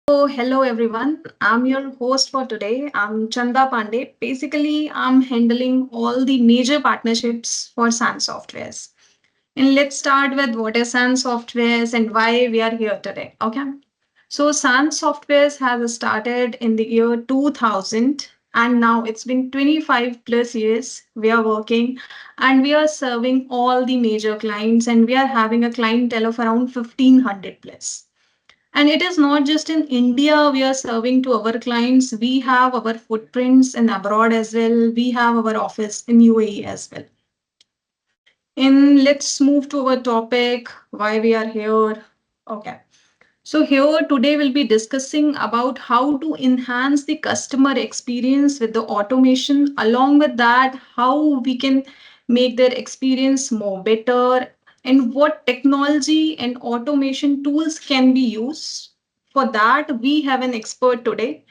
Hello everyone. I'm your host for today. I'm Chanda Pandey. Basically, I'm handling all the major partnerships for SAN Softwares. And let's start with what is SAN Softwares and why we are here today. Okay. So SAN Softwares has started in the year 2000 and now it's been 25 plus years we are working and we are serving all the major clients and we are having a clientele of around 1500 plus. And it is not just in India we are serving to our clients. We have our footprints in abroad as well. We have our office in UAE as well. And let's move to our topic, why we are here. Okay. So here today we'll be discussing about how to enhance the customer experience with the automation. Along with that, how we can make their experience more better and what technology and automation tools can be used. For that, we have an expert today.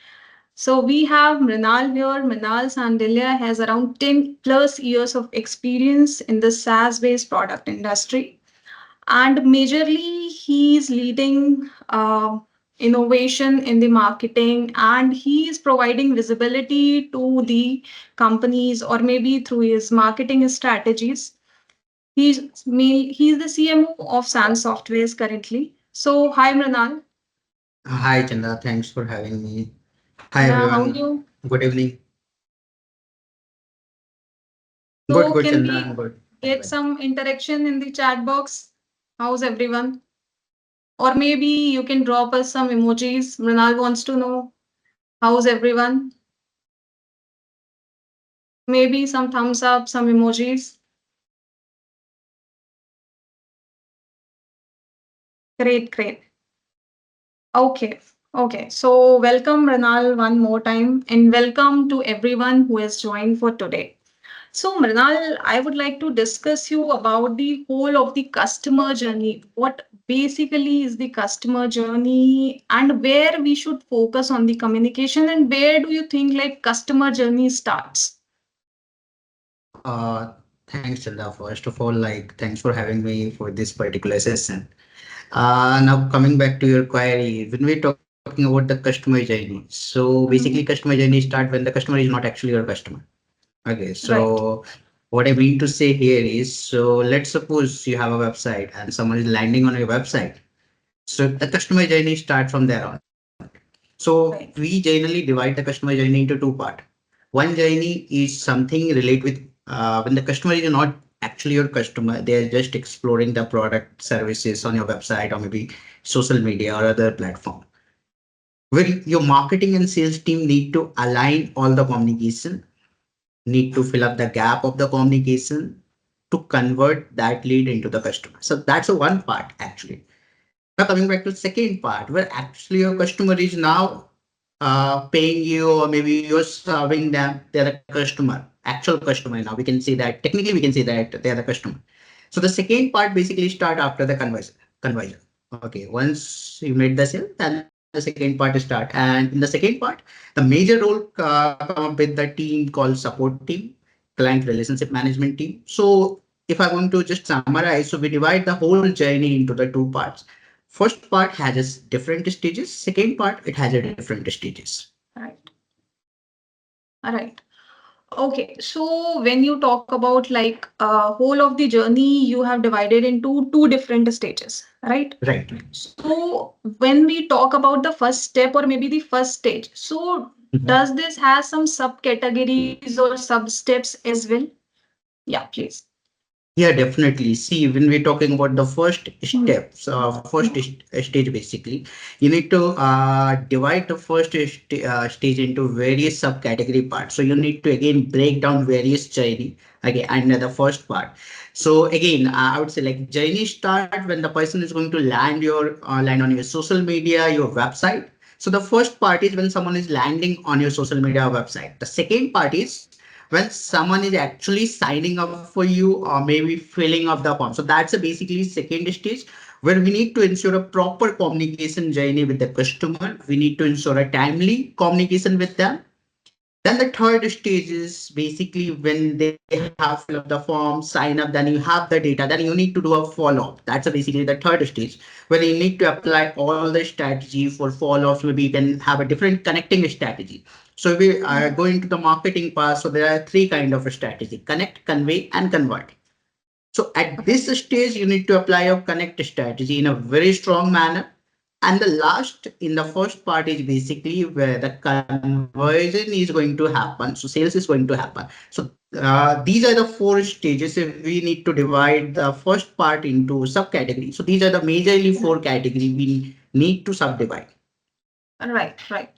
So we have Mrinal here. Mrinal Sandilya has around 10 plus years of experience in the SaaS-based product industry and majorly he's leading innovation in the marketing and he is providing visibility to the companies or maybe through his marketing strategies. He's the CMO of SAN Softwares currently. So hi Mrinal. Hi, Chanda. Thanks for having me. Hi, Yeah, how are everyone. you? Good evening. Good, So good, can Chanda. we I'm good. get some interaction in the chat box? How's everyone? Or maybe you can drop us some emojis. Mrinal wants to know how's everyone. Maybe some thumbs up, some emojis. Great, great. Okay, okay. So welcome Mrinal one more time and welcome to everyone who has joined for today. So Mrinal, I would like to discuss you about the whole of the customer journey. What basically is the customer journey and where we should focus on the communication and where do you think like customer journey starts? Uh, Thanks, Chanda. First of all, thanks for having me for this particular session. Now, coming back to your query, when we're talking about the customer journey, so basically, Mhm. customer journey start when the customer is not actually your customer. Okay, Right. so what I mean to say here is, so let's suppose you have a website and someone is landing on your website. So the customer journey start from there on. So we Right. generally divide the customer journey into two parts. One journey is something relate with when the customer is not actually your customer, they are just exploring the product services on your website or maybe social media or other platform. Where your marketing and sales team need to align all the communication, need to fill up the gap of the communication to convert that lead into the customer. So that's a one part actually. Now coming back to the second part, where actually your customer is now paying you, or maybe you're serving them, they're a customer, actual customer. Now we can say that technically we can say that they're the customer. So the second part basically start after the conversion. Okay, once you made the sale, then the second part start. And in the second part, the major role come up with the team called support team, client relationship management team. So if I want to just summarize, so we divide the whole journey into the two parts. First part has its different stages. Second part, it has a different stages. Right. All right. Okay, so when you talk about like whole of the journey, you have divided into two different stages, right? Right. So when we talk about the first step or maybe the first stage, so Mhm. does this have some subcategories or sub steps as well? Yeah, please. Yeah, definitely. See, when we're talking about the first Hmm. steps, stage basically, you need to divide the first stage into various subcategory parts. So you need to again break down various journey. Okay, and the first part. So again, I would say like journey start when the person is going to land on your social media, your website. So the first part is when someone is landing on your social media website. The second part is when someone is actually signing up for you or maybe filling up the form. So that's a basically second stage where we need to ensure a proper communication journey with the customer. We need to ensure a timely communication with them. Then the third stage is basically when they have fill up the form, sign up, then you have the data, then you need to do a follow up. That's basically the third stage where you need to apply all the strategy for follow ups. Maybe you can have a different connecting strategy. So we go into the marketing part. So there are three kind of a strategy: connect, convey, and convert. So at Okay. this stage, you need to apply your connect strategy in a very strong manner. And the last in the first part is basically where the conversion is going to happen. So sales is going to happen. So these are the four stages. If we need to divide the first part into subcategories. So these are the majorly four categories we need to subdivide. Right, right.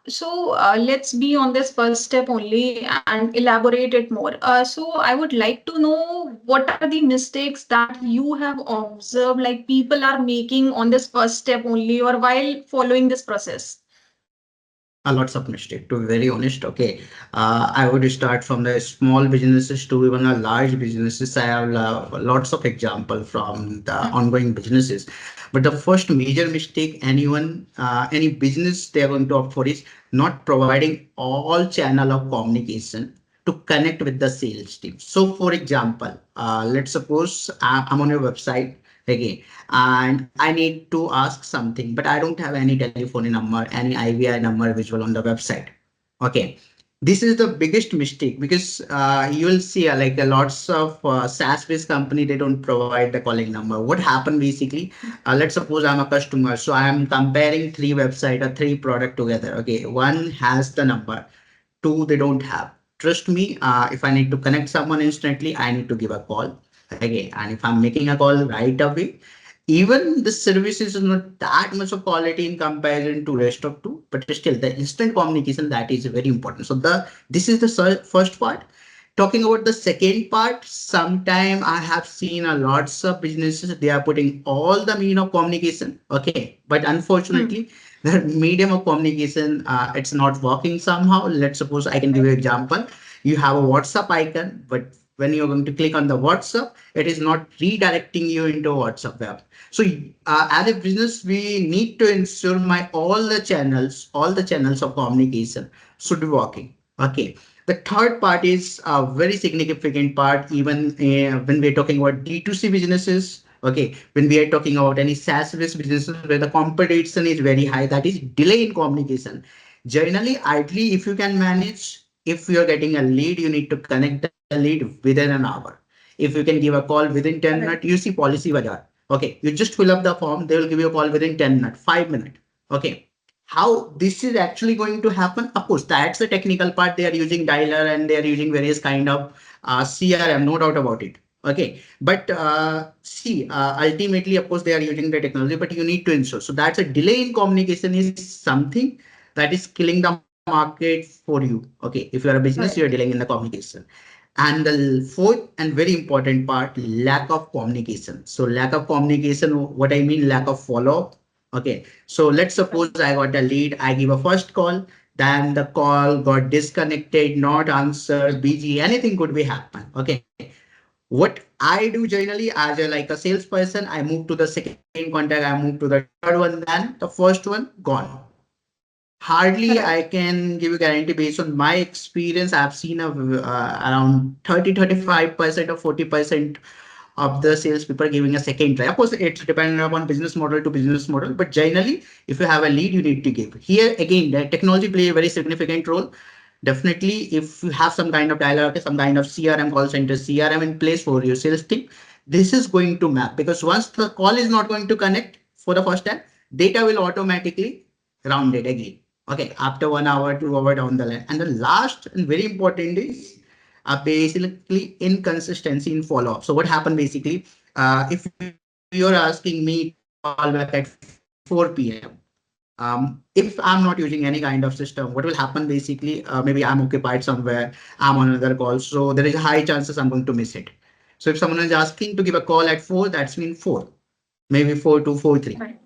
So let's be on this first step only and elaborate it more. So I would like to know what are the mistakes that you have observed, like people are making on this first step only or while following this process. Lots of mistake, to be very honest. Okay, I would start from the small businesses to even a large businesses. I have lots of example from the ongoing businesses. But the first major mistake anyone, any business they are going to opt for is not providing all channel of communication to connect with the sales team. So for example, let's suppose I'm on your website again and I need to ask something, but I don't have any telephone number, any IVI number visual on the website. Okay. This is the biggest mistake because you will see like lots of SaaS-based company, they don't provide the calling number. What happened basically, let's suppose I'm a customer. So I'm comparing three website or three product together. Okay. One has the number, two they don't have. Trust me, if I need to connect someone instantly, I need to give a call. Okay, and if I'm making a call right away, even the service is not that much of quality in comparison to rest of two, but still the instant communication that is very important. So the this is the first part. Talking about the second part, sometime I have seen a lots of businesses they are putting all the mean of communication. Okay, but Hmm. unfortunately, the medium of communication it's not working somehow. Let's suppose I can give you an example. You have a WhatsApp icon, but when you're going to click on the WhatsApp, it is not redirecting you into WhatsApp web. So as a business, we need to ensure my all the channels of communication should be working. Okay. The third part is a very significant part, even when we're talking about D2C businesses. Okay, when we are talking about any SaaS-based businesses where the competition is very high, that is delay in communication. Generally, ideally, if you can manage, if you're getting a lead, you need to connect the lead within an hour. If you can give a call within 10 minutes, Correct. you see policy bazaar. Okay, you just fill up the form, they will give you a call within 10 minutes, 5 minutes. Okay, how this is actually going to happen, of course that's the technical part. They are using dialer and they are using various kind of CRM, no doubt about it. Okay, but see, ultimately of course they are using the technology, but you need to ensure. So that's a delay in communication is something that is killing the market for you. Okay, if you are a business, you are dealing in Correct. the communication. And the fourth and very important part, lack of communication. So lack of communication, what I mean, lack of follow-up. Okay, so let's suppose Right. I got a lead, I give a first call, then the call got disconnected, not answered, busy, anything could be happen. Okay, what I do generally as a like a salesperson, I move to the second contact, I move to the third one, then the first one gone. Hardly I Right. can give you guarantee based on my experience. I've seen around 30-35% or 40% of the salespeople giving a second try. Of course, it's dependent upon business model to business model, but generally, if you have a lead, you need to give. Here again, the technology play a very significant role. Definitely, if you have some kind of dialogue, some kind of CRM call center, CRM in place for your sales team, this is going to map because once the call is not going to connect for the first time, data will automatically round it again. Okay, after 1 hour, 2 hour down the line. And the last and very important is basically inconsistency in follow up. So what happened basically, if you're asking me to call back at 4 p.m., if I'm not using any kind of system, what will happen basically? Maybe I'm occupied somewhere, I'm on another call, so there is a high chances I'm going to miss it. So if someone is asking to give a call at 4, that's mean 4, maybe 4 to 4 3. Right.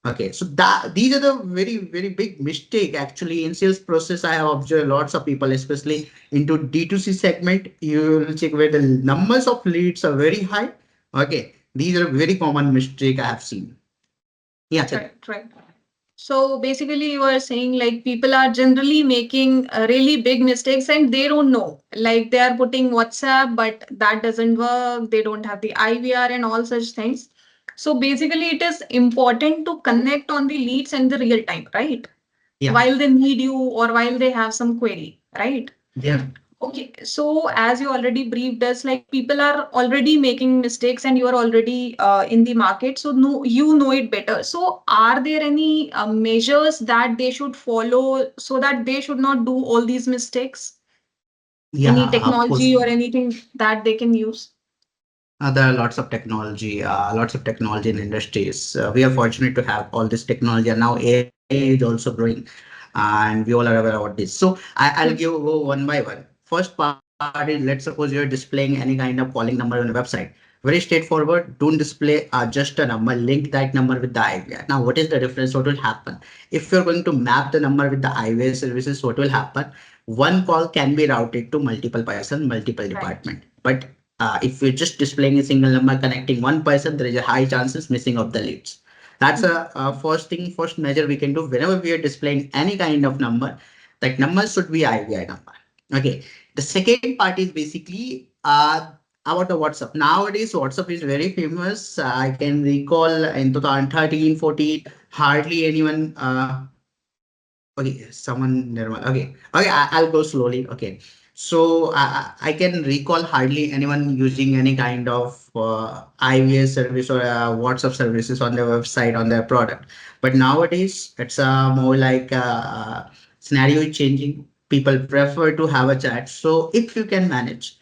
Okay, so that these are the very very big mistake actually in sales process. I have observed lots of people, especially into D2C segment. You will check where the numbers of leads are very high. Okay, these are very common mistake I have seen. Yeah, Chandra. Right. Right. So basically, you are saying like people are generally making really big mistakes and they don't know. Like they are putting WhatsApp, but that doesn't work. They don't have the IVR and all such things. So basically, it is important to connect on the leads and the real time, right? Yeah, While they need you or while they have some query, right? yeah, Okay, so as you already briefed us, like people are already making mistakes and you are already in the market, so no, you know it better. So are there any measures that they should follow so that they should not do all these mistakes? Any yeah. Of course. technology or anything that they can use? There are lots of technology in industries. We are fortunate to have all this technology, and now AI is also growing, and we all are aware about this. So I'll give Hmm. go one by one. First part is, let's suppose you're displaying any kind of calling number on a website. Very straightforward. Don't display just a number. Link that number with the IVR. Now, what is the difference? What will happen if you're going to map the number with the IVR services? What will happen? One call can be routed to multiple person, multiple Right. department, but if you're just displaying a single number connecting one person, there is a high chances missing of the leads. That's Mhm. a first thing, first measure we can do whenever we are displaying any kind of number. That number should be IVI number. Okay. The second part is basically about the WhatsApp. Nowadays, WhatsApp is very famous. I can recall in 2013, 14, hardly anyone. Okay, someone never mind. Okay, okay, I'll go slowly. Okay, so I can recall hardly anyone using any kind of IVS service or WhatsApp services on their website on their product. But nowadays, it's more like scenario is changing. People prefer to have a chat. So if you can manage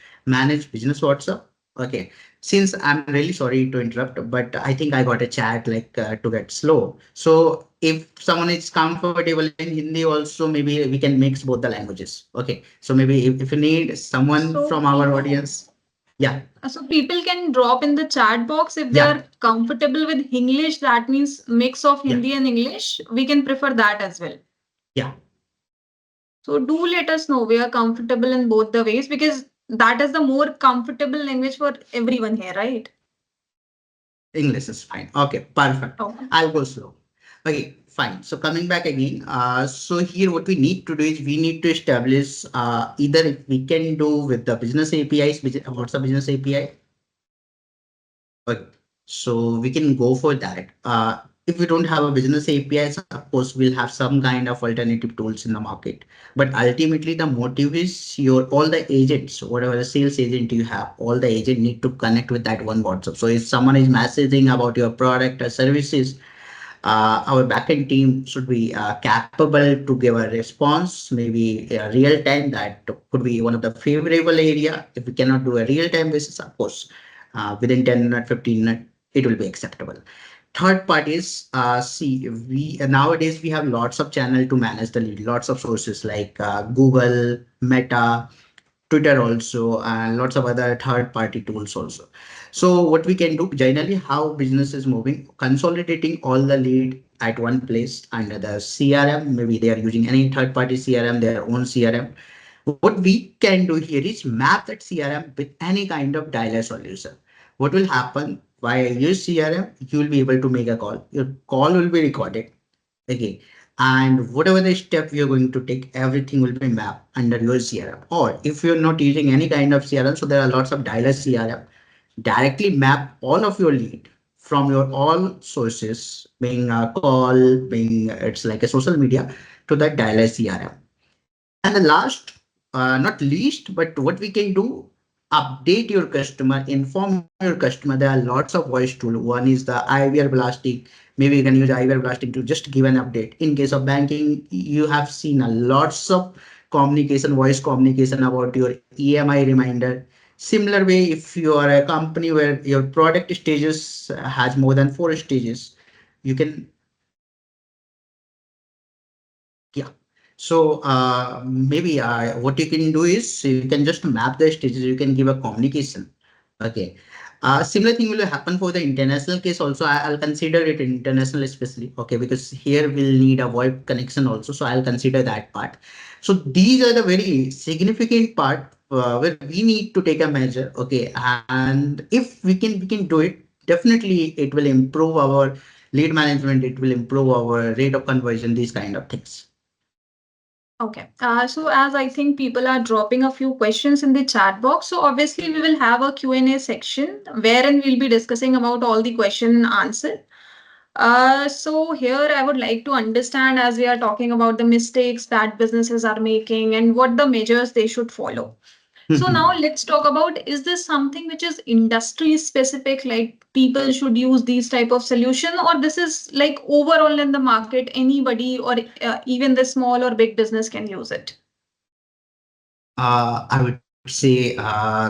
business WhatsApp. Okay, since I'm really sorry to interrupt, but I think I got a chat like to get slow. So if someone is comfortable in Hindi also, maybe we can mix both the languages. Okay. So maybe if you need someone So from our audience. Yeah. people can drop in the chat box if they Yeah. are comfortable with English. That means mix of Yeah. Hindi and English. We can prefer that as well. Yeah. So do let us know we are comfortable in both the ways because that is the more comfortable language for everyone here, right? English is fine. Okay. Perfect. Okay. I'll go slow. Okay. Fine. So coming back again. So here what we need to do is we need to establish either if we can do with the business APIs, what's the business API? Okay. So we can go for that. If we don't have a business APIs, of course, we'll have some kind of alternative tools in the market. But ultimately, the motive is your all the agents, whatever the sales agent you have, all the agent need to connect with that one WhatsApp. So if someone is messaging about your product or services, our backend team should be capable to give a response, maybe real time. That could be one of the favorable area. If we cannot do a real time basis, of course, within 10 minutes, 15 minutes, it will be acceptable. Third part is see we nowadays we have lots of channel to manage the lead, lots of sources like Google, Meta, Twitter also, and lots of other third-party tools also. So what we can do generally, how business is moving, consolidating all the lead at one place under the CRM. Maybe they are using any third-party CRM, their own CRM. What we can do here is map that CRM with any kind of dialer solution. What will happen? By use CRM, you will be able to make a call. Your call will be recorded. Okay. And whatever the step you're going to take, everything will be mapped under your CRM. Or if you're not using any kind of CRM, so there are lots of dialer CRM. Directly map all of your lead from your all sources, being a call, being it's like a social media, to that dialer CRM. And the last, not least, but what we can do, update your customer, inform your customer. There are lots of voice tool. One is the IVR blasting. Maybe you can use IVR blasting to just give an update. In case of banking, you have seen a lots of communication, voice communication about your EMI reminder. Similar way, if you are a company where your product stages has more than 4 stages, you can. Yeah. So maybe what you can do is you can just map the stages. You can give a communication. Okay. Similar thing will happen for the international case also. I'll consider it international especially. Okay, because here we'll need a VoIP connection also. So I'll consider that part. So these are the very significant part where we need to take a measure. Okay, and if we can do it, definitely it will improve our lead management, it will improve our rate of conversion, these kind of things. Okay. So as I think people are dropping a few questions in the chat box, so obviously we will have a Q&A section wherein we'll be discussing about all the question and answer. So here I would like to understand as we are talking about the mistakes that businesses are making and what the measures they should follow. So now let's talk about, is this something which is industry specific, like people should use these type of solution, or this is like overall in the market, anybody or even the small or big business can use it? I would say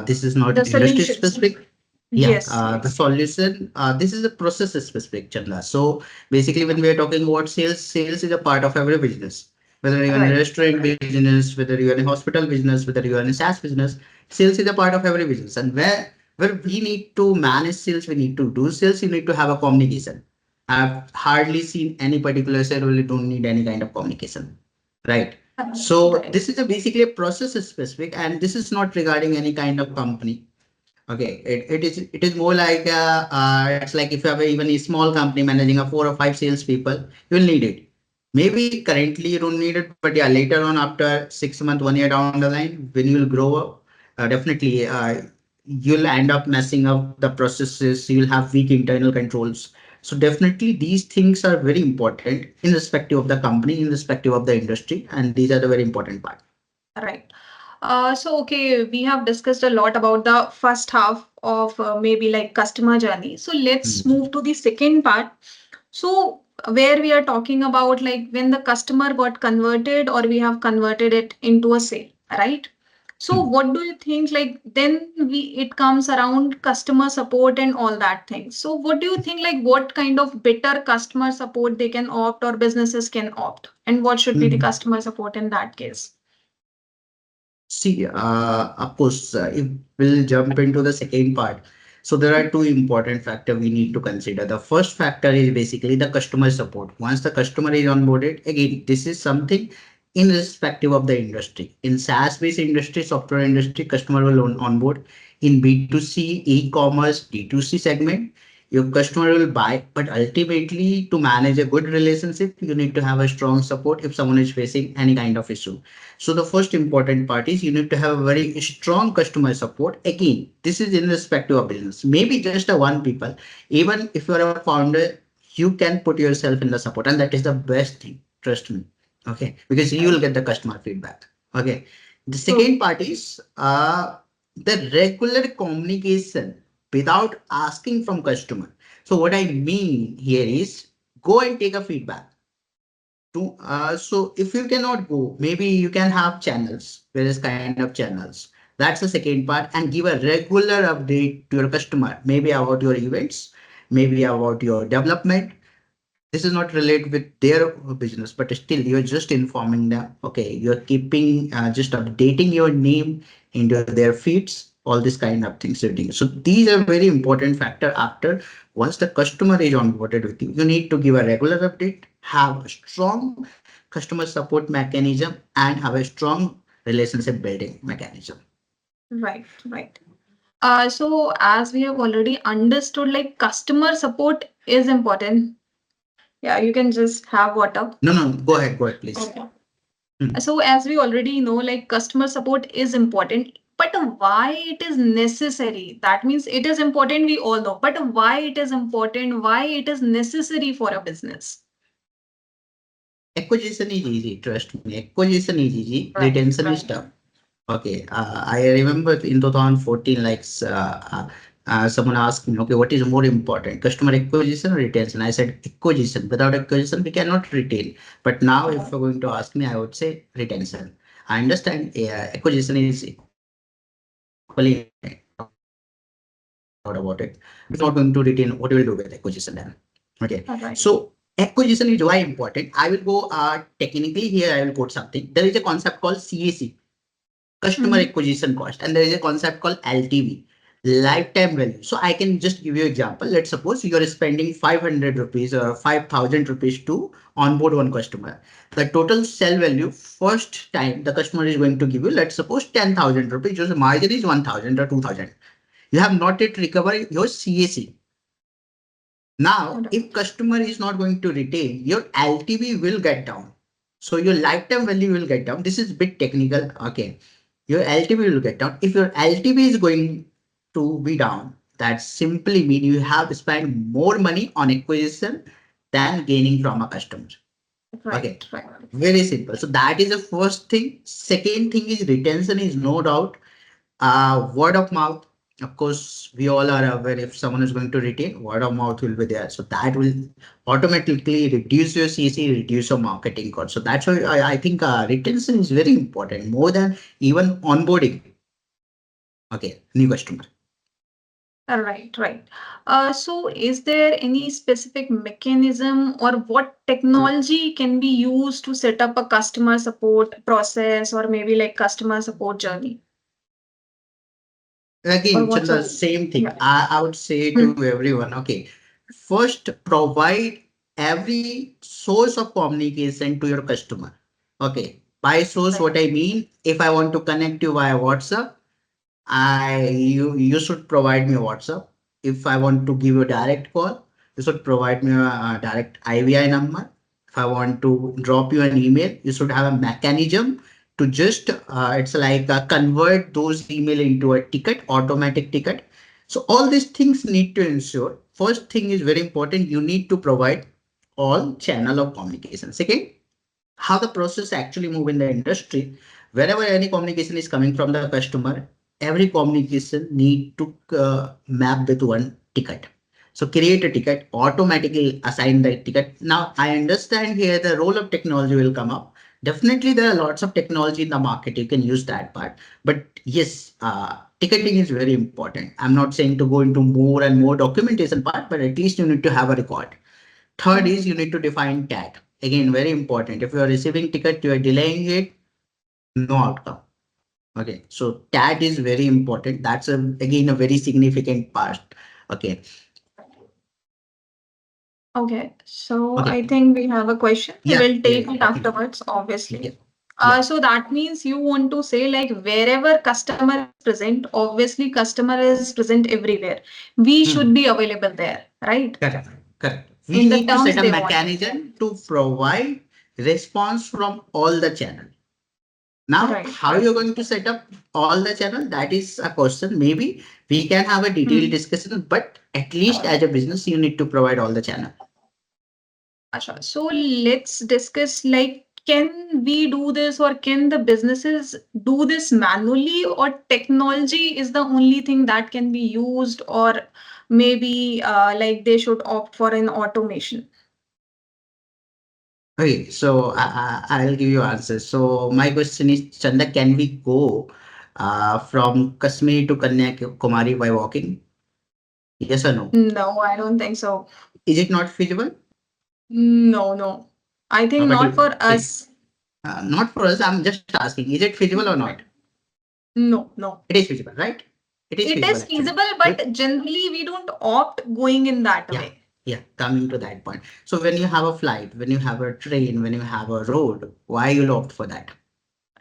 this is not The industry solutions. specific. Yeah, Yes, the yes. solution, this is a process specific, Chanda. So basically, when we are talking about sales, sales is a part of every business. Whether you're in a Right. restaurant business, whether you're in a hospital business, whether you're in a SaaS business, sales is a part of every business. And where we need to manage sales, we need to do sales, you need to have a communication. I've hardly seen any particular sale where you don't need any kind of communication, right? So Right. this is a basically a process specific, and this is not regarding any kind of company. Okay, it is more like it's like if you have even a small company managing a 4 or 5 salespeople, you will need it. Maybe currently you don't need it, but yeah, later on after 6 months, 1 year down the line, when you will grow up, definitely you'll end up messing up the processes. You'll have weak internal controls. So definitely these things are very important in respective of the company, in respective of the industry, and these are the very important part. Right. So, okay, we have discussed a lot about the first half of maybe like customer journey. So, let's Hmm. move to the second part. So, where we are talking about like when the customer got converted or we have converted it into a sale, right? So, Hmm. what do you think? Like, then it comes around customer support and all that thing. So, what do you think? Like, what kind of better customer support they can opt or businesses can opt, and what should be the Hmm. customer support in that case? See, of course, if we'll jump into the second part. So there are two important factors we need to consider. The first factor is basically the customer support. Once the customer is onboarded, again, this is something irrespective of the industry. In SaaS-based industry, software industry, customer will onboard. In B2C, e-commerce, D2C segment, your customer will buy, but ultimately to manage a good relationship, you need to have a strong support if someone is facing any kind of issue. So the first important part is you need to have a very strong customer support. Again, this is in respect to a business. Maybe just a one people. Even if you are a founder, you can put yourself in the support, and that is the best thing. Trust me. Okay, because you will Right. get the customer feedback. Okay. The True. second part is the regular communication without asking from customer. So what I mean here is go and take a feedback to so if you cannot go, maybe you can have channels, various kind of channels. That's the second part, and give a regular update to your customer, maybe about your events, maybe about your development. This is not related with their business, but still you're just informing them. Okay, you're keeping just updating your name into their feeds, all this kind of things you're doing. So these are very important factor. After once the customer is onboarded with you, you need to give a regular update, have a strong customer support mechanism, and have a strong relationship building mechanism. Right, right. So as we have already understood, like customer support is important. Yeah, you can just have water. No, no, go ahead, please. Okay. Hmm. So as we already know, like customer support is important, but why it is necessary? That means it is important, we all know, but why it is important, why it is necessary for a business? Acquisition is easy, trust me. Acquisition is easy, Right, retention is right. tough. Okay, I remember in 2014, like someone asked me, okay, what is more important, customer acquisition or retention? I said acquisition. Without acquisition, we cannot retain. But now, if you're going to ask me, I would say retention. I understand acquisition is equally important, no doubt about it. But if you're not going to retain, what you will do with acquisition then? Okay, so All acquisition right. is why important. I will go technically here. I will quote something. There is a concept called CAC, customer Mm-hmm. acquisition cost, and there is a concept called LTV, lifetime value. So I can just give you example. Let's suppose you are spending 500 rupees or 5,000 rupees to onboard one customer. The total sell value first time the customer is going to give you, let's suppose 10,000 rupees, your margin is 1,000 or 2,000. You have not yet recovered your CAC. Now, if Right. customer is not going to retain, your LTV will get down. So your lifetime value will get down. This is bit technical. Okay. Your LTV will get down. If your LTV is going to be down, that simply mean you have spent more money on acquisition than gaining from a customer. Okay. Right. Right. Very simple. So that is the first thing. Second thing is retention is no doubt word of mouth. Of course, we all are aware if someone is going to retain, word of mouth will be there. So that will automatically reduce your CC, reduce your marketing cost. So that's why I think retention is very important, more than even onboarding. Okay, new customer. Right, right. So is there any specific mechanism or what technology can be used to set up a customer support process or maybe like customer support journey? Or Again, what's Chanda, your same thing. yeah. I would say to everyone, okay, first provide every source of communication to your customer. Okay, by source, Right. what I mean, if I want to connect you via WhatsApp, you should provide me a WhatsApp. If I want to give you a direct call, you should provide me a direct IVI number. If I want to drop you an email, you should have a mechanism to just it's like convert those email into a ticket, automatic ticket. So all these things need to ensure. First thing is very important. You need to provide all channel of communication. Second, how the process actually move in the industry. Wherever any communication is coming from the customer, every communication need to map with one ticket. So create a ticket, automatically assign the ticket. Now I understand here the role of technology will come up. Definitely there are lots of technology in the market, you can use that part. But yes, ticketing is very important. I'm not saying to go into more and more documentation part, but at least you need to have a record. Third is you need to define tag. Again, very important. If you are receiving ticket, you are delaying it, no outcome. Okay, so tag is very important. That's again a very significant part. Okay, Okay, so okay, I think we have a question. We yeah, will yeah, take yeah, it definitely. afterwards, Yeah, obviously. yeah. So that means you want to say like wherever customer is present, obviously customer is present everywhere. We should Hmm. be available there, right? Correct, correct. We In the need to terms set a they want. mechanism to provide response from all the channel. Now, Right, how right. you're going to set up all the channel, that is a question. Maybe we can have a detailed Hmm. discussion, but at least as a business, you need to provide all the channel. Asha. So let's discuss like can we do this or can the businesses do this manually or technology is the only thing that can be used or maybe like they should opt for an automation. Okay, so I'll give you answers. So my question is, Chanda, can we go from Kashmir to Kanyakumari by walking? Yes or no? No, I don't think so. Is it not feasible? No, no. I think But not if, for okay, us. not for us. I'm just asking, is it feasible or not? No, no. It is feasible, right? It is It feasible is actually. feasible, but generally we don't opt going in that Yeah, way. yeah, coming to that point. So when you have a flight, when you have a train, when you have a road, why you'll opt for that?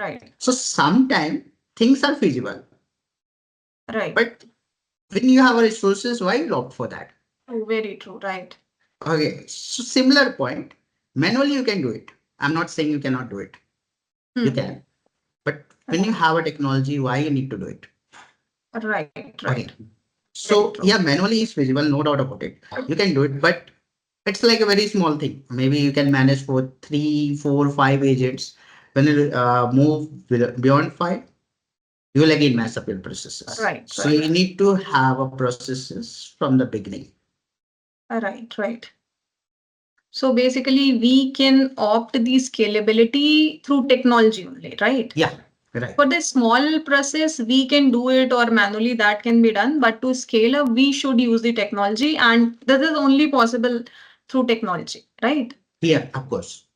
Right, So sometimes things are feasible, right. but when you have a resources, why you opt for that? True, very true. Right. Okay, so similar point. Manually you can do it. I'm not saying you cannot do it. You Hmm. can. But when you Right, have a technology, why you need to do it? right, right. Okay. Very true. So yeah, manually is feasible, no doubt about it. You can do it, but it's like a very small thing. Maybe you can manage for three, four, five agents. When you move beyond five, you will again mess up your processes. Right, So right. you need to have a processes from the beginning. Right, right. So basically, we can opt the scalability through technology only, right? Yeah, right. For the small process, we can do it or manually that can be done. But to scale up, we should use the technology, and this is only possible through technology, right? Yeah, of course.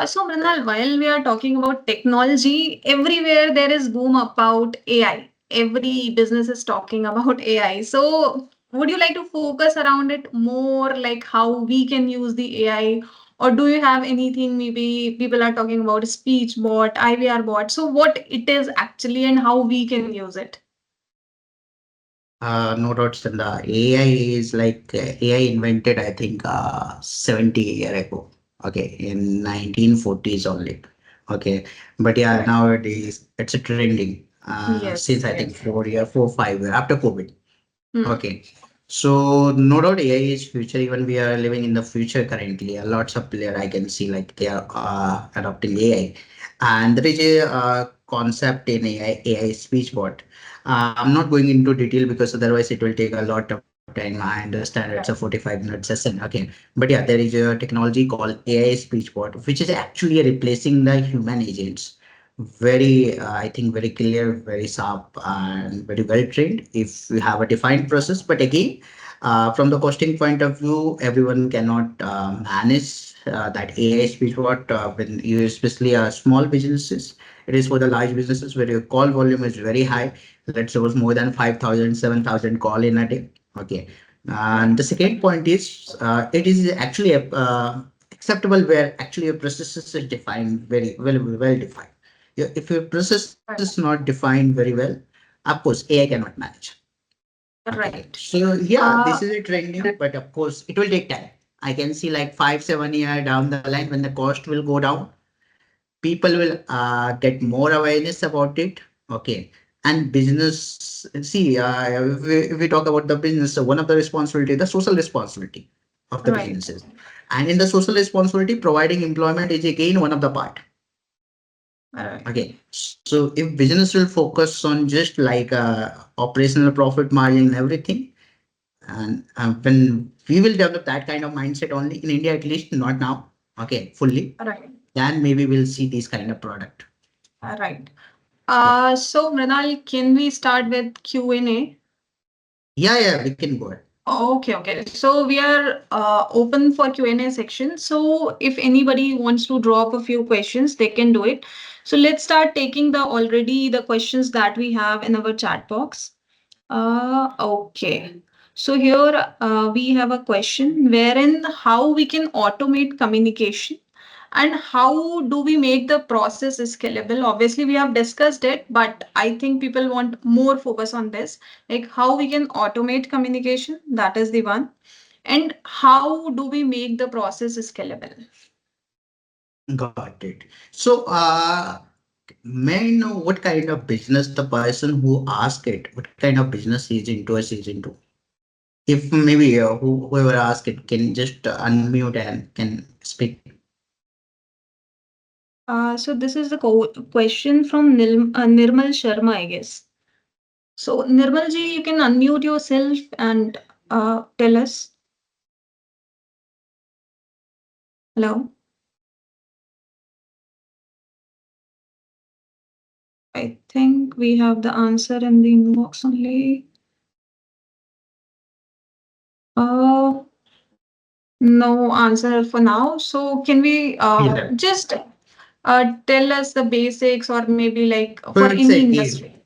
So Mrinal, while we are talking about technology, everywhere there is boom about AI. Every business is talking about AI. So would you like to focus around it more, like how we can use the AI? Or do you have anything, maybe people are talking about speech bot, IVR bot. So what it is actually and how we can use it? No doubt, Chanda. AI is like AI invented, I think, 70 year ago. Okay, in 1940s only. Okay, but yeah, Right. nowadays it's a trending. Since Yes, I think yes. 4 year, 4 5 year after COVID. Hmm. Okay. So no doubt AI is future. Even we are living in the future currently. Lots of player I can see like they are adopting AI, and there is a concept in AI speech bot. I'm not going into detail because otherwise it will take a lot of time. I understand it's a Right. 45-minute session. Okay, but yeah, there is a technology called AI speech bot, which is actually replacing the human agents. Very, I think, very clear, very sharp, and very well trained if you have a defined process. But again, from the costing point of view, everyone cannot manage that AI speech bot when you, especially small businesses. It is for the large businesses where your call volume is very high. Let's suppose more than 5,000, 7,000 call in a day. Okay. And Right. the second point is it is actually acceptable where actually your processes is defined very well defined. If your process is Right. not defined very well, of course, AI cannot manage. Okay. Right. So yeah, this Uh, is a trending, but of course, it will take time. I can see like 5, 7 year down the line when the cost will go down, people will get more awareness about it. Okay. And business, see, if we talk about the business, so one of the responsibility, the social responsibility of the right. businesses. And in the social responsibility, providing employment is again one of the part. Right. Okay, so if business will focus on just like operational profit margin and everything, and when we will develop that kind of mindset only in India, at least not now, okay, fully, Right. then maybe we'll see this kind of product. Right. Yeah, So Mrinal, can we start with Q&A? yeah, we can go ahead. Okay, okay. So we are open for Q&A section. So if anybody wants to drop a few questions, they can do it. So let's start taking the questions that we have in our chat box. Okay. So here we have a question wherein how we can automate communication and how do we make the process scalable. Obviously, we have discussed it, but I think people want more focus on this, like how we can automate communication. That is the one. And how do we make the process scalable? Got it. So, may I know what kind of business the person who asked it, what kind of business he's into or she's into? If maybe whoever asked it can just unmute and can speak. So this is the question from Nirmal Sharma, I guess. So Nirmalji, you can unmute yourself and tell us. Hello. I think we have the answer in the inbox only. Uh, no answer for now. So can we Yeah. just tell us the basics or maybe like So for it's any again, industry?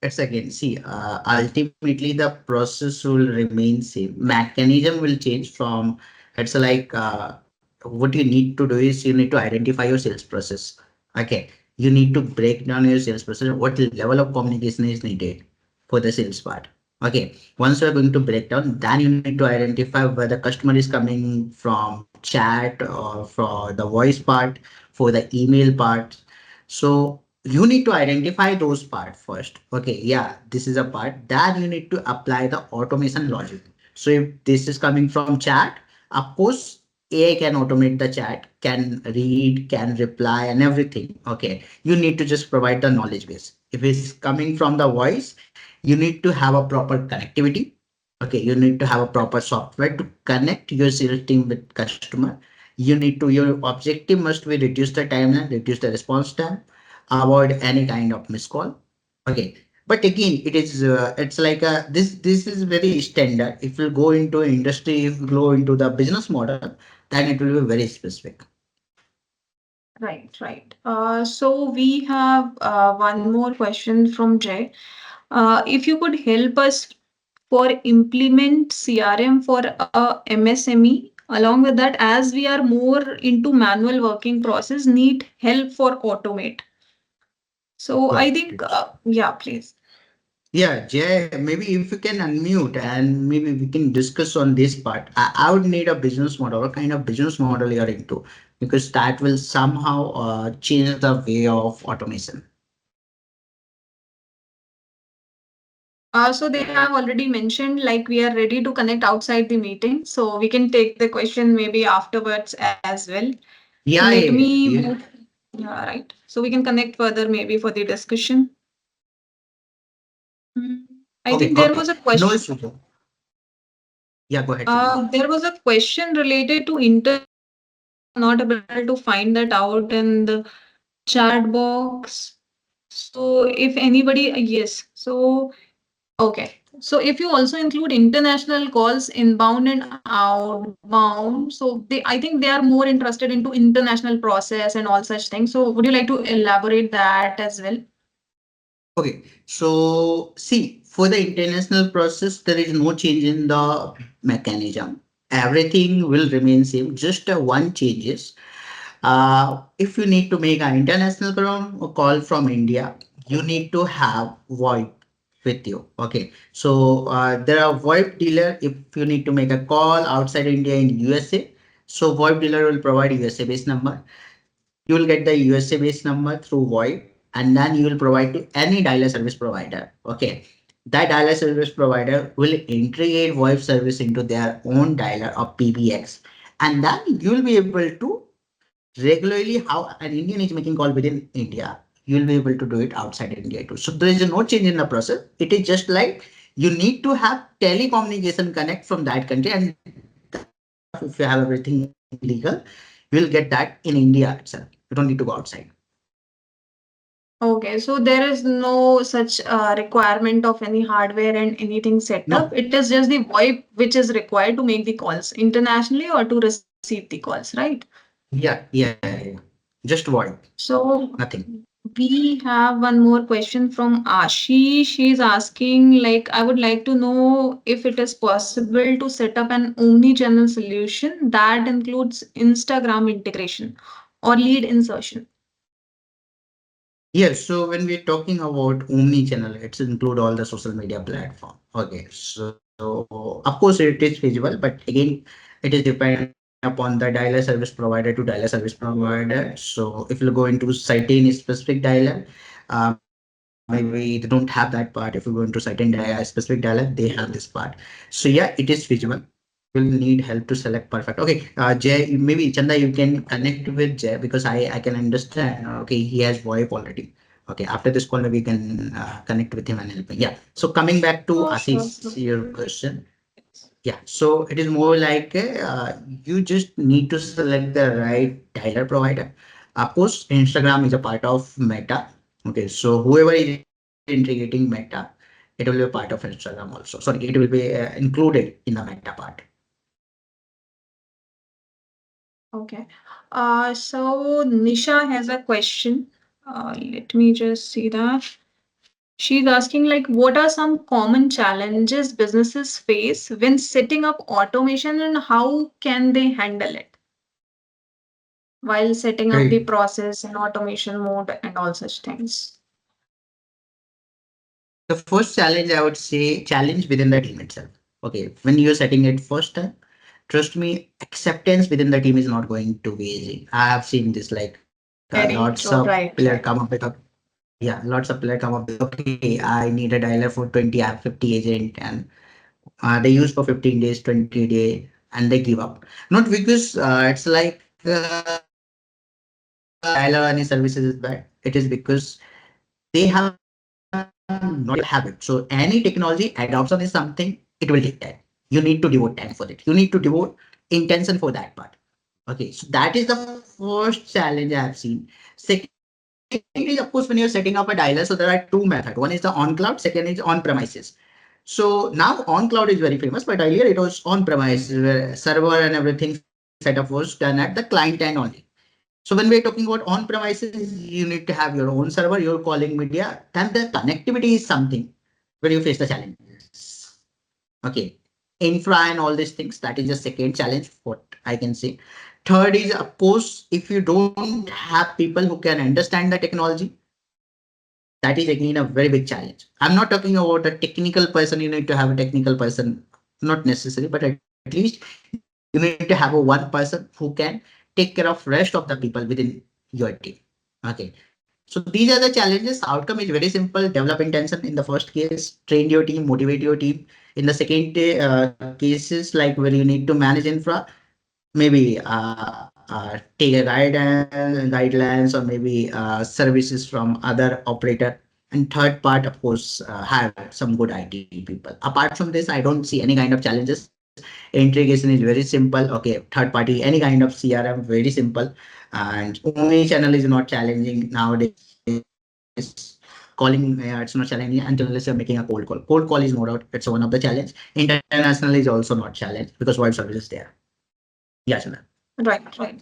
it's again, see, ultimately the process will remain same. Mechanism will change from, it's like, what you need to do is you need to identify your sales process. Okay. You need to break down your sales process. What level of communication is needed for the sales part. Okay. Once you are going to break down, then you need to identify whether customer is coming from chat or for the voice part, for the email part. So you need to identify those parts first. Okay, yeah, this is a part. Then you need to apply the automation logic. So if this is coming from chat, of course, AI can automate the chat, can read, can reply, and everything. Okay, you need to just provide the knowledge base. If it's coming from the voice, you need to have a proper connectivity. Okay, you need to have a proper software to connect your sales team with customer. You need to, your objective must be reduce the timeline, reduce the response time, avoid any kind of miscall. Okay, but again, it's like a this is very standard. If you go into industry, if you go into the business model, then it will be very specific. Right, right. So we have one more question from Jay. If you could help us for implement CRM for a MSME, along with that, as we are more into manual working process, need help for automate. So I Got think, it. yeah, please. Yeah, Jay, maybe if you can unmute and maybe we can discuss on this part. I would need a business model, what kind of business model you're into, because that will somehow change the way of automation. So they have already mentioned like we are ready to connect outside the meeting, so we can take the question maybe afterwards as well. So Yeah, let yeah, me yeah. move. Yeah, right. So we can connect further maybe for the discussion. Mm, I Okay, think there okay. was a No question. issue. Yeah, go ahead, Chanda. There was a question related to international calls. I'm not able to find that out in the chat box. So if anybody, yes. So okay. So if you also include international calls, inbound and outbound, so I think they are more interested into international process and all such things. So would you like to elaborate that as well? Okay, so see, for the international process, there is no change in the mechanism. Everything will remain same. Just one changes. If you need to make an international call from India, you need to have VoIP with you. Okay, so there are VoIP dealer. If you need to make a call outside India in USA, so VoIP dealer will provide USA based number. You will get the USA based number through VoIP, and then you will provide to any dialer service provider. Okay, that dialer service provider will integrate VoIP service into their own dialer or PBX, and then you will be able to regularly how an Indian is making call within India, you will be able to do it outside India too. So there is no change in the process. It is just like you need to have telecommunication connect from that country, and if you have everything legal, you will get that in India itself. You don't need to go outside. Okay, so there is no such requirement of any hardware and anything set up. No. It is just the VoIP which is required to make the calls internationally or to receive the calls, right? Yeah. Just void, So nothing. we have one more question from Ashi. She's asking, like, I would like to know if it is possible to set up an omni-channel solution that includes Instagram integration or lead insertion. Yes, so when we're talking about omni-channel, it's include all the social media platform. Okay, so of course it is feasible, but again, it is depend upon the dialer service provider to dialer service provider. So if you go into certain specific dialer, maybe they don't have that part. If you go into certain specific dialer, they have this part. So yeah, it is feasible. You will need help to select perfect. Okay, Jay, maybe Chanda, you can connect with Jay because I can understand. Okay, he has VoIP already. Okay, after this call, maybe we can connect with him and help him. Yeah. So coming back to Oh, sure, Ashish, sure. your question. Yeah, so it is more like you just need to select the right dialer provider. Of course, Instagram is a part of Meta. Okay, so whoever is integrating Meta, it will be a part of Instagram also. Sorry, it will be included in the Meta part. Okay. So Nisha has a question. Let me just see that. She's asking like what are some common challenges businesses face when setting up automation and how can they handle it while setting up the Great. process and automation mode and all such things. The first challenge I would say challenge within the team itself. Okay, when you're setting it first time, trust me, acceptance within the team is not going to be easy. I have seen this like lots Very of true, player right, come up right. with a yeah, lots of player come up with okay, I need a dialer for 20, I have 50 agent and they use for 15 days, 20 days and they give up. Not because it's like dialer or any services is bad. It is because they have not developed that habit. So any technology adoption is something, it will take time. You need to devote time for it. You need to devote intention for that part. Okay, so that is the first challenge I have seen. Second is, of course, when you're setting up a dialer, so there are two methods. One is the on cloud, second is on premises. So now on cloud is very famous, but earlier it was on premise where server and everything setup was done at the client end only. So when we're talking about on premises, you need to have your own server, you're calling media, then the connectivity is something where you face the challenges. Okay. Infra and all these things, that is the second challenge, what I can say. Third is, of course, if you don't have people who can understand the technology, then the connectivity is also a challenge. Okay. that is again a very big challenge. I'm not talking about a technical person. You need to have a technical person, not necessary, but at least you need to have a one person who can take care of rest of the people within your team. Okay. So these are the challenges. Outcome is very simple. Develop intention in the first case, train your team, motivate your team. In the second cases, like where you need to manage infra, maybe take a guidelines or maybe services from other operator. And third part, of course, hire some good IT people. Apart from this, I don't see any kind of challenges. Integration is very simple. Okay, third party, any kind of CRM, very simple. And omni channel is not challenging nowadays. Calling, it's not challenging until unless you're making a cold call. Cold call is no doubt, it's one of the challenge. International is also not challenge because voice service is there. Yeah, Chanda. Right, right.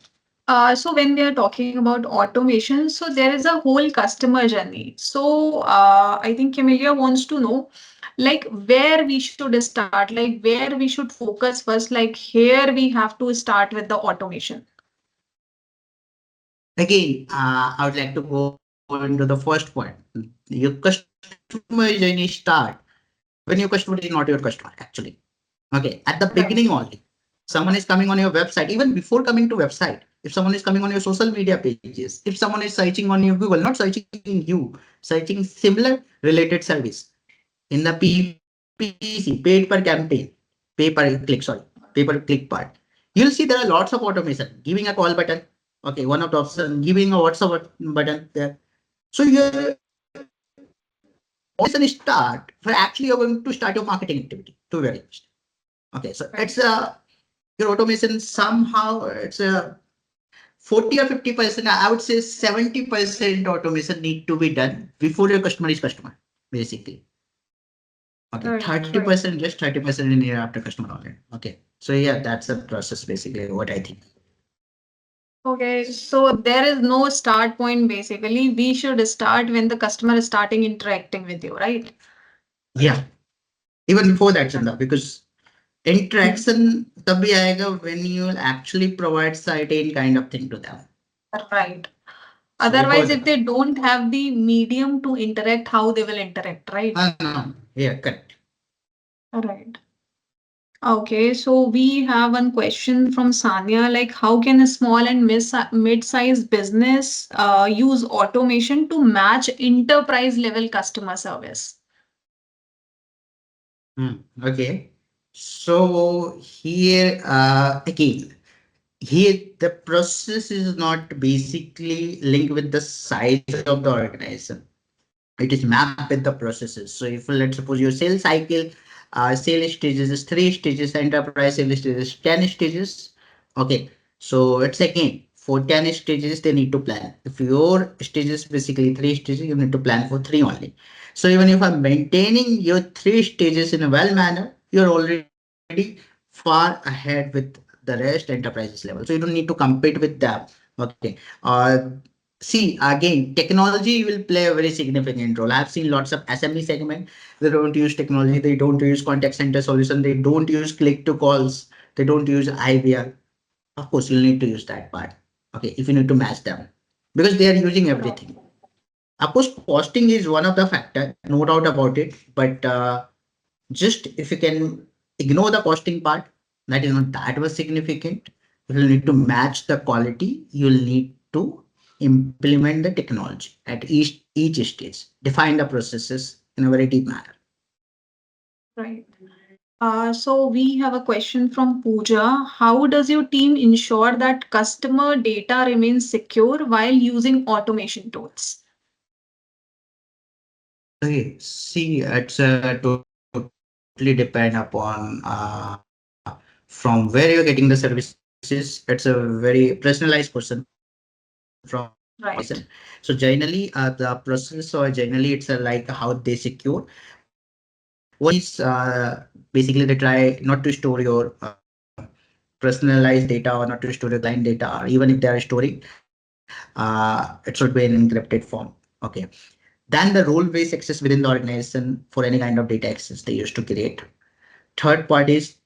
So when we are talking about automation, so there is a whole customer journey. So I think Camelia wants to know like where we should start, like where we should focus first, like here we have to start with the automation. Again, I would like to go into the first point. Your customer journey start when your customer is not your customer, actually. Okay, at the beginning only. Right. Someone is coming on your website, even before coming to website. If someone is coming on your social media pages, if someone is searching on your Google, not searching you, searching similar related service in the PPC, paid per campaign, pay per click, sorry, pay per click part. You'll see there are lots of automation, giving a call button. Okay, one of the options, giving a WhatsApp button there. So your automation start where actually you're going to start your marketing activity, to be very honest. Okay, so it's Right. your automation somehow it's a 40 or 50%. I would say 70% automation need to be done before your customer is customer, basically. Okay, Right, right. 30%, just 30% in year after customer only. Okay, so yeah, that's the process basically. What I think. Okay, so there is no start point basically. We should start when the customer is starting interacting with you, right? Yeah, even before that, Chanda, because Mhm. interaction तभी आएगा when you will actually provide certain kind of thing to them. Right. So before Otherwise, if that, they don't have the medium to interact, how they will interact, right? no, yeah, correct. Right. Okay, so we have one question from Sanya, like how can a small and mid-sized business use automation to match enterprise level customer service? Okay, so here again, here the process is not basically linked with the size of the organization. It is mapped with the processes. So if let's suppose your sales cycle, sales stages is 3 stages, enterprise sales stages 10 stages. Okay, so it's again for 10 stages they need to plan. If your stages basically 3 stages, you need to plan for three only. So even if I'm maintaining your 3 stages in a well manner, you're already far ahead with the rest enterprises level. So you don't need to compete with them. Okay. See, again, technology will play a very significant role. I've seen lots of SME segment. They don't use technology. They don't use contact center solution. They don't use click to calls. They don't use IVR. Of course, you'll need to use that part. Okay, if you need to match them because they are using everything. Of course, costing is one of the factor, no doubt about it. But just if you can ignore the costing part, that is not that was significant. If you need to match the quality, you'll need to implement the technology at each stage, define the processes in a very deep manner. Right. So we have a question from Pooja. How does your team ensure that customer data remains secure while using automation tools? Okay, see, it's totally depend upon from where you're getting the services. It's a very personalized question from organization. So generally, the process or Right. generally it's like how they secure. One is basically they try not to store your personalized data or not to store your client data, or even if they are storing, it should be in encrypted form. Okay. Then the role-based access within the organization for any kind of data access they used to create. Third part is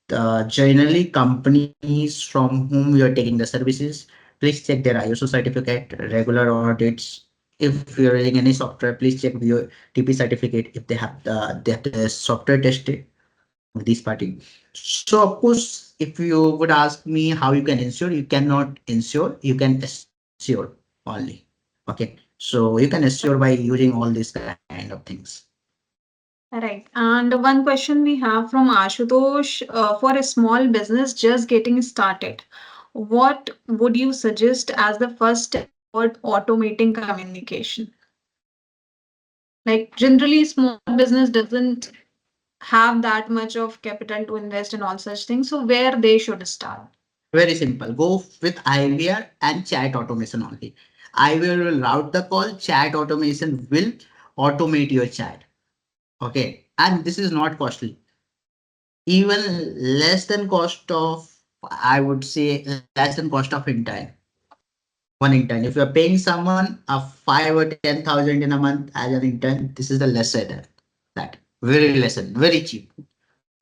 generally companies from whom you are taking the services. Please check their ISO certificate, regular audits, okay, If you're using any software, please check your TP certificate if they have the software tested of this party. So of course, if you would ask me how you can ensure, you cannot ensure, you can assure only. Okay. So you can assure by using all these kind of things. Right. And one question we have from Ashutosh, for a small business just getting started, what would you suggest as the first step toward automating communication? Like generally, small business doesn't have that much of capital to invest in all such things. So where they should start? Very simple. Go with IVR and chat automation only. IVR will route the call, chat automation will automate your chat. Okay. And this is not costly. Even less than cost of, I would say, less than cost of intern. One intern. If you're paying someone a 5 or 10,000 in a month as an intern, this is the lesser than that. Very lesser, very cheap.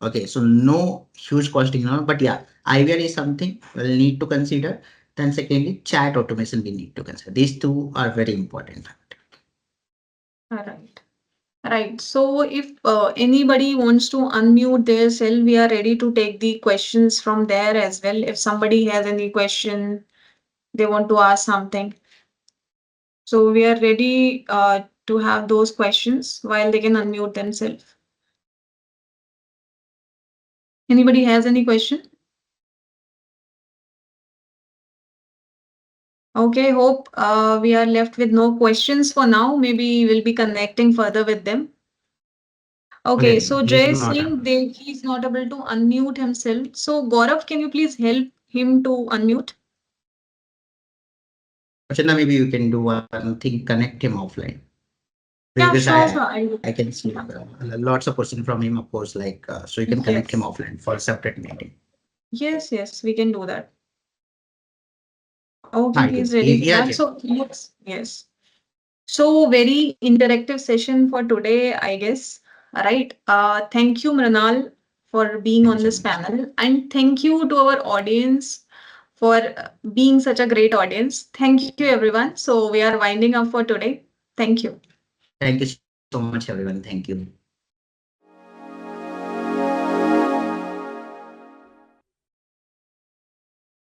Okay, so no huge costing, no, but yeah, IVR is something we'll need to consider. Then secondly, chat automation we need to consider. These two are very important. All right. Right. So if anybody wants to unmute their cell, we are ready to take the questions from there as well. If somebody has any question, they want to ask something. So we are ready to have those questions while they can unmute themselves. Anybody has any question? Okay, hope we are left with no questions for now. Maybe we'll be connecting further with them. Okay, Okay, so he's Jay is not. saying he's not able to unmute himself. So Gaurav, can you please help him to unmute? Chanda, maybe you can do one thing, connect him offline. Yeah, Because sure, I sure. I I'll can do see that. Yeah. lots of question from him, of course, like so you can connect him Yes. offline for a separate meeting. Yes, yes, we can do that. Okay, I do. he's ready for Yeah, that. So yes, yes. So very interactive session for today, I guess. Right. Thank you, Mrinal, for being thank you on so this much. panel, and thank you to our audience for being such a great audience. Thank you, everyone. So we are winding up for today. Thank you. Thank you so much, everyone. Thank you.